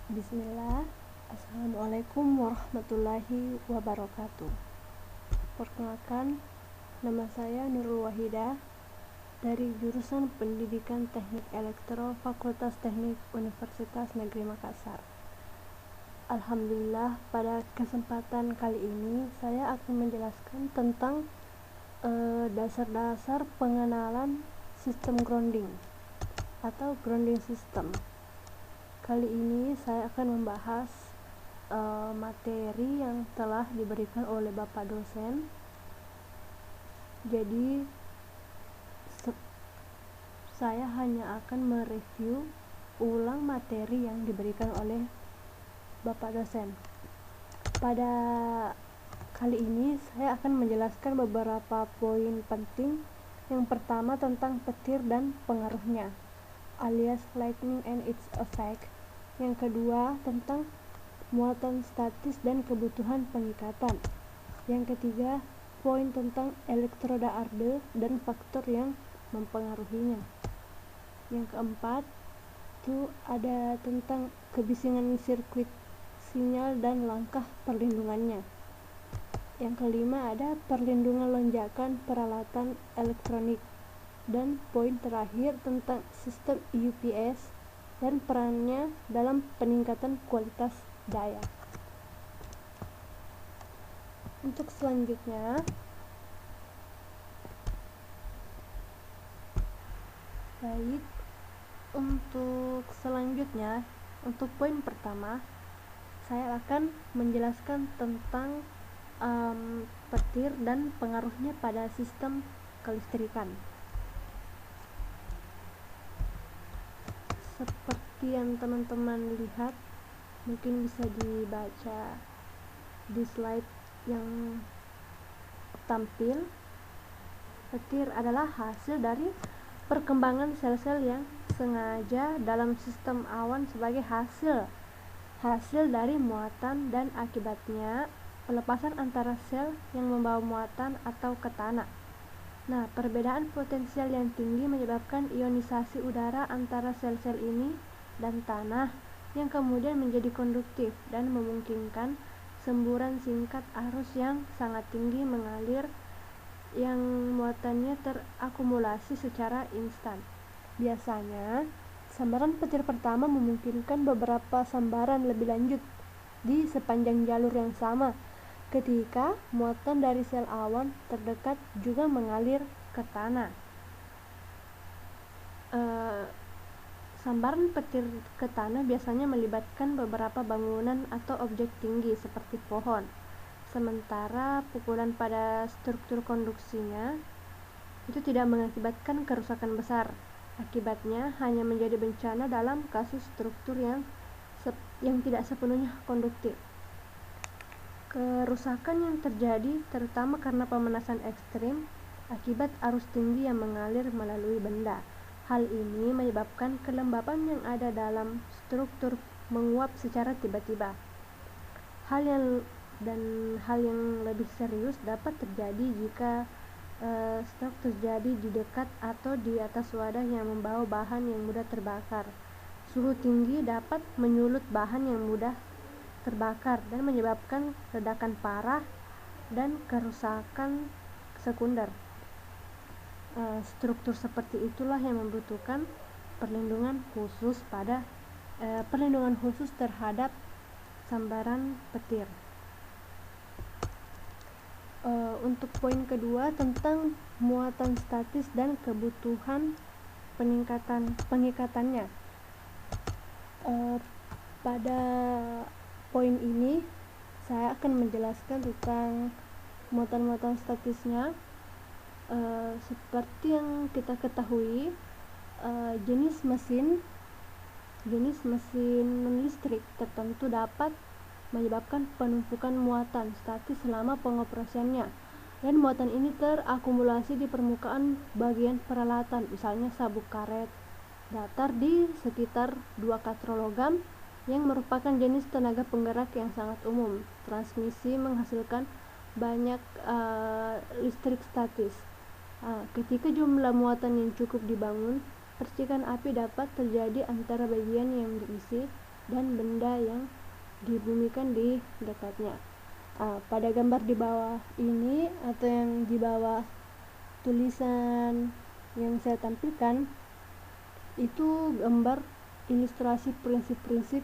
Bismillah. Assalamualaikum warahmatullahi wabarakatuh. Perkenalkan, nama saya Nurul Wahidah dari jurusan Pendidikan Teknik Elektro Fakultas Teknik Universitas Negeri Makassar. Alhamdulillah, pada kesempatan kali ini saya akan menjelaskan tentang dasar-dasar pengenalan sistem grounding atau grounding system. Kali ini saya akan membahas materi yang telah diberikan oleh Bapak dosen. Jadi saya hanya akan mereview ulang materi yang diberikan oleh Bapak dosen. Pada kali ini saya akan menjelaskan beberapa poin penting. Yang pertama tentang petir dan pengaruhnya, alias lightning and its effect. Yang kedua tentang muatan statis dan kebutuhan pengikatan. Yang ketiga, poin tentang elektroda Arde dan faktor yang mempengaruhinya. Yang keempat, itu ada tentang kebisingan sirkuit sinyal dan langkah perlindungannya. Yang kelima, ada perlindungan lonjakan peralatan elektronik. Dan poin terakhir tentang sistem UPS dan perannya dalam peningkatan kualitas daya. Untuk selanjutnya, untuk poin pertama, saya akan menjelaskan tentang petir dan pengaruhnya pada sistem kelistrikan. Seperti yang teman-teman lihat, mungkin bisa dibaca di slide yang tampil. Petir adalah hasil dari perkembangan sel-sel yang sengaja dalam sistem awan sebagai hasil dari muatan, dan akibatnya pelepasan antara sel yang membawa muatan atau ke tanah. Nah, perbedaan potensial yang tinggi menyebabkan ionisasi udara antara sel-sel ini dan tanah yang kemudian menjadi konduktif dan memungkinkan semburan singkat arus yang sangat tinggi mengalir yang muatannya terakumulasi secara instan. Biasanya, sambaran petir pertama memungkinkan beberapa sambaran lebih lanjut di sepanjang jalur yang sama ketika muatan dari sel awan terdekat juga mengalir ke tanah. Sambaran petir ke tanah biasanya melibatkan beberapa bangunan atau objek tinggi seperti pohon, sementara pukulan pada struktur konduksinya itu tidak mengakibatkan kerusakan besar. Akibatnya hanya menjadi bencana dalam kasus struktur yang tidak sepenuhnya konduktif. Kerusakan yang terjadi terutama karena pemanasan ekstrim akibat arus tinggi yang mengalir melalui benda. Hal ini menyebabkan kelembapan yang ada dalam struktur menguap secara tiba-tiba. Hal yang lebih serius dapat terjadi jika stroke terjadi di dekat atau di atas wadah yang membawa bahan yang mudah terbakar. Suhu tinggi dapat menyulut bahan yang mudah terbakar dan menyebabkan ledakan parah dan kerusakan sekunder. Struktur seperti itulah yang membutuhkan perlindungan khusus terhadap sambaran petir. Untuk poin kedua tentang muatan statis dan kebutuhan pengikatannya. Pada poin ini saya akan menjelaskan tentang muatan-muatan statisnya. Seperti yang kita ketahui, jenis mesin listrik tertentu dapat menyebabkan penumpukan muatan statis selama pengoperasiannya, dan muatan ini terakumulasi di permukaan bagian peralatan, misalnya sabuk karet datar di sekitar 2 katrologam yang merupakan jenis tenaga penggerak yang sangat umum. Transmisi menghasilkan banyak listrik statis. Ketika jumlah muatan yang cukup dibangun, percikan api dapat terjadi antara bagian yang diisi dan benda yang dibumikan di dekatnya. Pada gambar di bawah ini atau yang di bawah tulisan yang saya tampilkan itu gambar ilustrasi prinsip-prinsip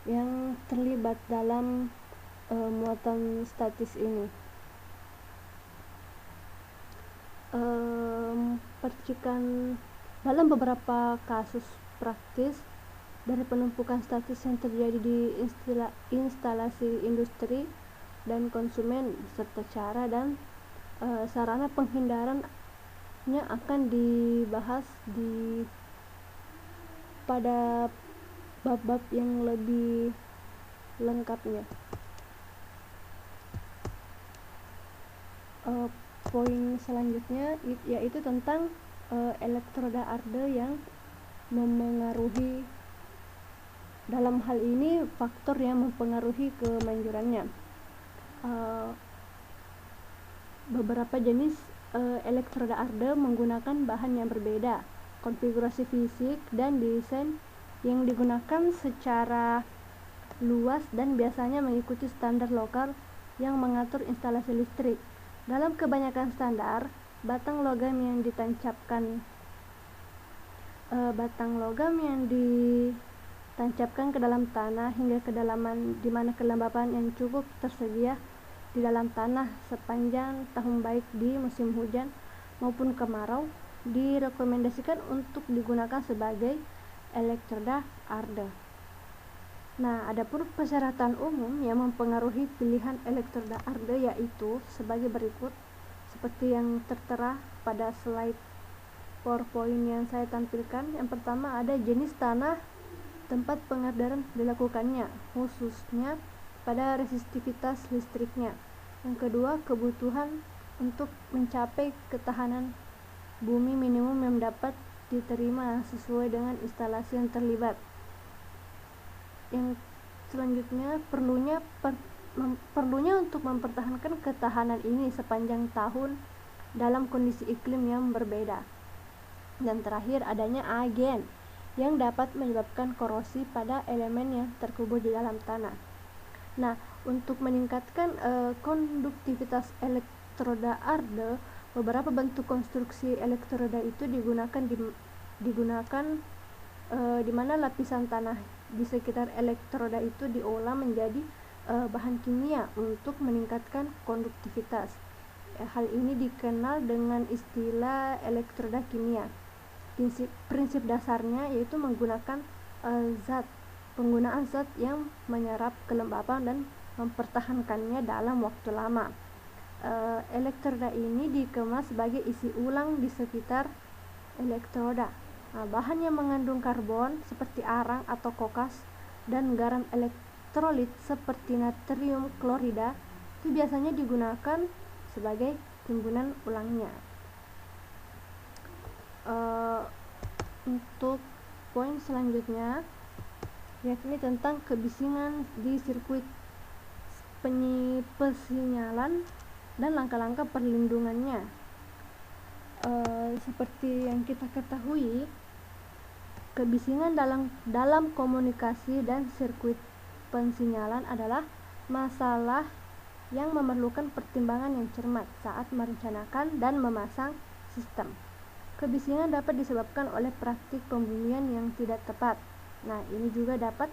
yang terlibat dalam muatan statis ini. Percikan dalam beberapa kasus praktis dari penumpukan statis yang terjadi di instalasi industri dan konsumen serta cara dan sarana penghindarannya akan dibahas pada bab-bab yang lebih lengkapnya. Poin selanjutnya yaitu tentang elektroda Arde yang memengaruhi, dalam hal ini faktor yang mempengaruhi kemanjurannya. Beberapa jenis elektroda Arde menggunakan bahan yang berbeda, konfigurasi fisik dan desain yang digunakan secara luas dan biasanya mengikuti standar lokal yang mengatur instalasi listrik. Dalam kebanyakan standar, batang logam yang ditancapkan ke dalam tanah hingga kedalaman di mana kelembapan yang cukup tersedia di dalam tanah sepanjang tahun baik di musim hujan maupun kemarau direkomendasikan untuk digunakan sebagai elektroda Arde. Nah, adapun persyaratan umum yang mempengaruhi pilihan elektroda Arde yaitu sebagai berikut, seperti yang tertera pada slide PowerPoint yang saya tampilkan. Yang pertama ada jenis tanah tempat pengedaran dilakukannya, khususnya pada resistivitas listriknya. Yang kedua, kebutuhan untuk mencapai ketahanan bumi minimum yang dapat diterima sesuai dengan instalasi yang terlibat. Yang selanjutnya, perlunya untuk mempertahankan ketahanan ini sepanjang tahun dalam kondisi iklim yang berbeda. Dan terakhir, adanya agen yang dapat menyebabkan korosi pada elemen yang terkubur di dalam tanah. Nah, untuk meningkatkan konduktivitas elektroda Arde, beberapa bentuk konstruksi elektroda itu digunakan di mana lapisan tanah di sekitar elektroda itu diolah menjadi bahan kimia untuk meningkatkan konduktivitas. Hal ini dikenal dengan istilah elektroda kimia. Prinsip dasarnya yaitu menggunakan penggunaan zat yang menyerap kelembapan dan mempertahankannya dalam waktu lama. Elektroda ini dikemas sebagai isi ulang di sekitar elektroda. Bahan yang mengandung karbon seperti arang atau kokas dan garam elektrolit seperti natrium klorida itu biasanya digunakan sebagai timbunan ulangnya. Untuk poin selanjutnya yakni tentang kebisingan di sirkuit pesinyalan dan langkah-langkah perlindungannya. Seperti yang kita ketahui, kebisingan dalam komunikasi dan sirkuit pensinyalan adalah masalah yang memerlukan pertimbangan yang cermat saat merencanakan dan memasang sistem. Kebisingan dapat disebabkan oleh praktik pembumian yang tidak tepat. Nah, ini juga dapat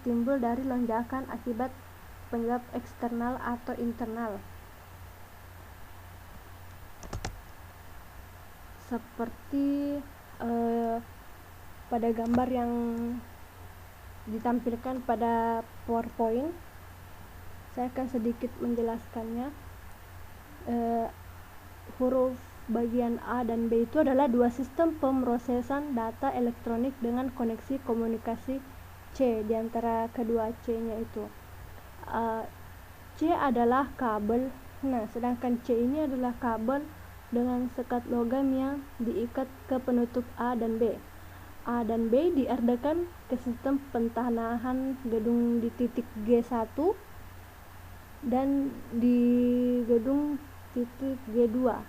timbul dari lonjakan akibat penyebab eksternal atau internal. Seperti pada gambar yang ditampilkan pada PowerPoint, saya akan sedikit menjelaskannya. Huruf bagian A dan B itu adalah dua sistem pemrosesan data elektronik dengan koneksi komunikasi C di antara kedua C-nya itu. C adalah kabel. Nah, sedangkan C ini adalah kabel dengan sekat logam yang diikat ke penutup A dan B. A dan B diarahkan ke sistem pentahanan gedung di titik G1 dan di gedung titik G2.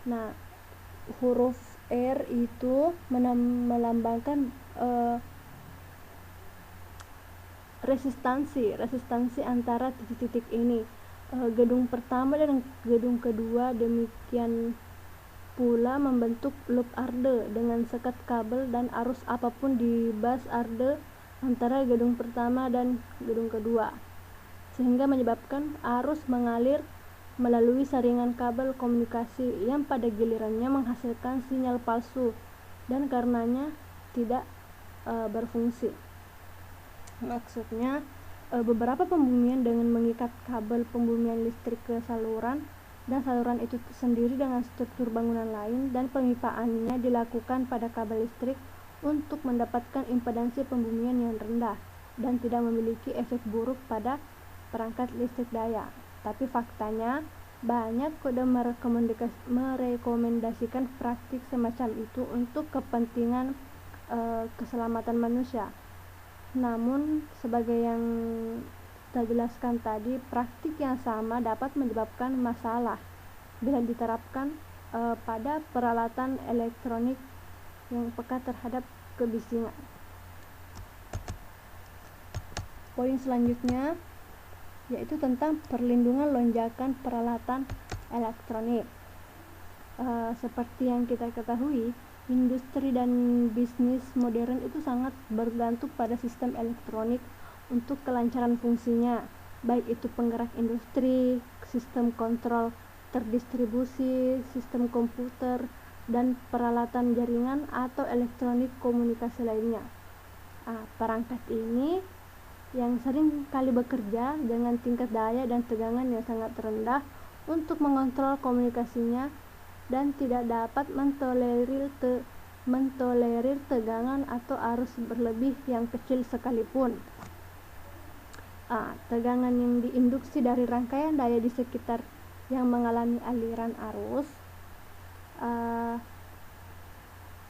Nah, huruf R itu melambangkan resistansi antara titik-titik ini, gedung pertama dan gedung kedua. Demikian pula membentuk loop arde dengan sekat kabel dan arus apapun di bus arde antara gedung pertama dan gedung kedua, sehingga menyebabkan arus mengalir melalui saringan kabel komunikasi yang pada gilirannya menghasilkan sinyal palsu dan karenanya tidak berfungsi. Maksudnya, beberapa pembumian dengan mengikat kabel pembumian listrik ke saluran, dan saluran itu sendiri dengan struktur bangunan lain, dan pemipaannya dilakukan pada kabel listrik untuk mendapatkan impedansi pembumian yang rendah dan tidak memiliki efek buruk pada perangkat listrik daya. Tapi faktanya, banyak kode merekomendasikan praktik semacam itu untuk kepentingan keselamatan manusia. Namun, sebagai yang kita jelaskan tadi, praktik yang sama dapat menyebabkan masalah bila diterapkan pada peralatan elektronik yang peka terhadap kebisingan. Poin selanjutnya yaitu tentang perlindungan lonjakan peralatan elektronik. Seperti yang kita ketahui, industri dan bisnis modern itu sangat bergantung pada sistem elektronik untuk kelancaran fungsinya, baik itu penggerak industri, sistem kontrol terdistribusi, sistem komputer, dan peralatan jaringan atau elektronik komunikasi lainnya. Perangkat ini yang sering kali bekerja dengan tingkat daya dan tegangan yang sangat rendah untuk mengontrol komunikasinya dan tidak dapat mentolerir tegangan atau arus berlebih yang kecil sekalipun. Tegangan yang diinduksi dari rangkaian daya di sekitar yang mengalami aliran arus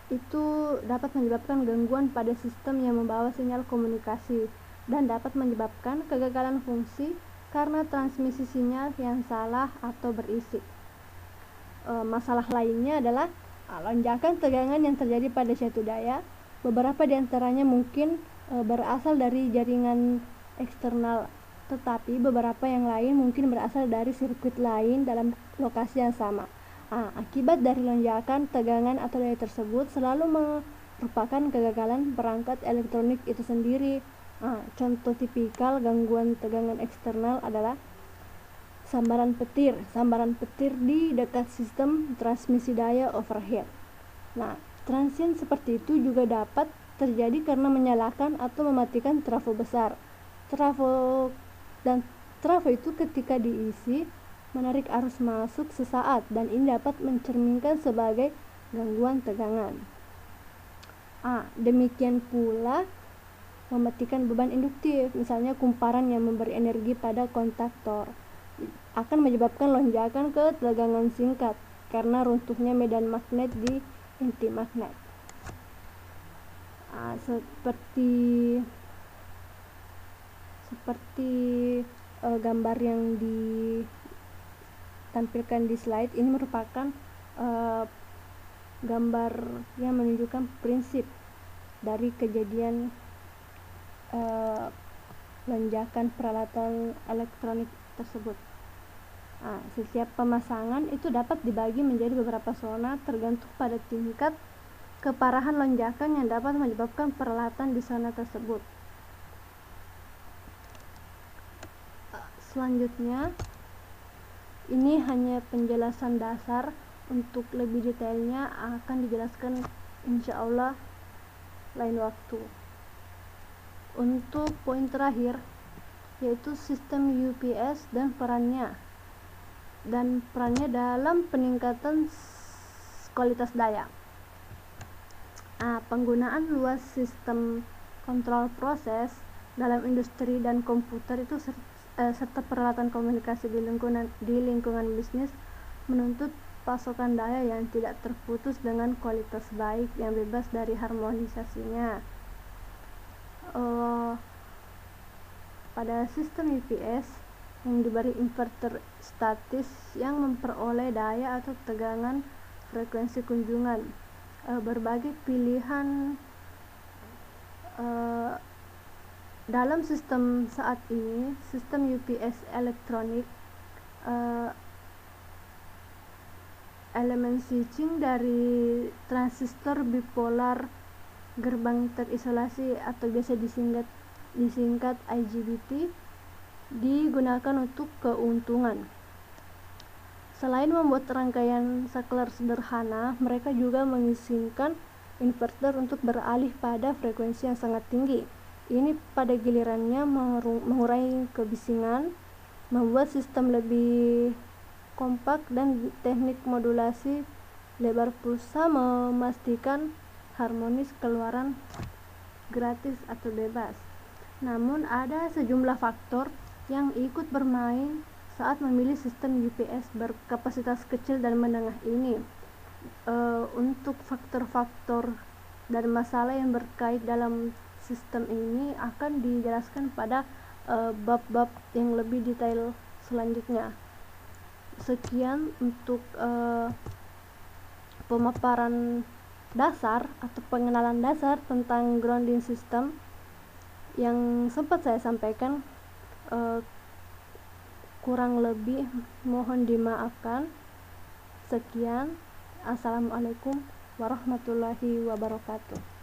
itu dapat menyebabkan gangguan pada sistem yang membawa sinyal komunikasi dan dapat menyebabkan kegagalan fungsi karena transmisi sinyal yang salah atau berisik. Masalah lainnya adalah lonjakan tegangan yang terjadi pada suatu daya. Beberapa di antaranya mungkin berasal dari jaringan eksternal, tetapi beberapa yang lain mungkin berasal dari sirkuit lain dalam lokasi yang sama. Akibat dari lonjakan tegangan atau daya tersebut selalu merupakan kegagalan perangkat elektronik itu sendiri. Contoh tipikal gangguan tegangan eksternal adalah sambaran petir di dekat sistem transmisi daya overhead. Transien seperti itu juga dapat terjadi karena menyalakan atau mematikan trafo besar. Trafo itu ketika diisi menarik arus masuk sesaat, dan ini dapat mencerminkan sebagai gangguan tegangan. Demikian pula mematikan beban induktif, misalnya kumparan yang memberi energi pada kontaktor akan menyebabkan lonjakan ke tegangan singkat karena runtuhnya medan magnet di inti magnet. Seperti gambar yang ditampilkan di slide ini merupakan gambar yang menunjukkan prinsip dari kejadian lonjakan peralatan elektronik tersebut. Setiap pemasangan itu dapat dibagi menjadi beberapa zona tergantung pada tingkat keparahan lonjakan yang dapat menyebabkan peralatan di zona tersebut. Selanjutnya, ini hanya penjelasan dasar. Untuk lebih detailnya akan dijelaskan insyaallah lain waktu. Untuk poin terakhir yaitu sistem UPS dan perannya dalam peningkatan kualitas daya. Penggunaan luas sistem kontrol proses dalam industri dan komputer itu serta peralatan komunikasi di lingkungan bisnis menuntut pasokan daya yang tidak terputus dengan kualitas baik yang bebas dari harmonisasinya. Pada sistem UPS yang diberi inverter statis yang memperoleh daya atau tegangan frekuensi kunjungan berbagai pilihan dalam sistem saat ini, sistem UPS elektronik. Elemen switching dari transistor bipolar gerbang terisolasi atau biasa disingkat IGBT digunakan untuk keuntungan. Selain membuat rangkaian saklar sederhana, mereka juga mengizinkan inverter untuk beralih pada frekuensi yang sangat tinggi. Ini pada gilirannya mengurangi kebisingan, membuat sistem lebih kompak, dan teknik modulasi lebar pulsa memastikan harmonis keluaran gratis atau bebas. Namun ada sejumlah faktor yang ikut bermain saat memilih sistem UPS berkapasitas kecil dan menengah ini. Untuk faktor-faktor dan masalah yang berkait dalam sistem ini akan dijelaskan pada bab-bab yang lebih detail selanjutnya. Sekian untuk pemaparan dasar atau pengenalan dasar tentang grounding system yang sempat saya sampaikan. Kurang lebih mohon dimaafkan. Sekian, assalamualaikum warahmatullahi wabarakatuh.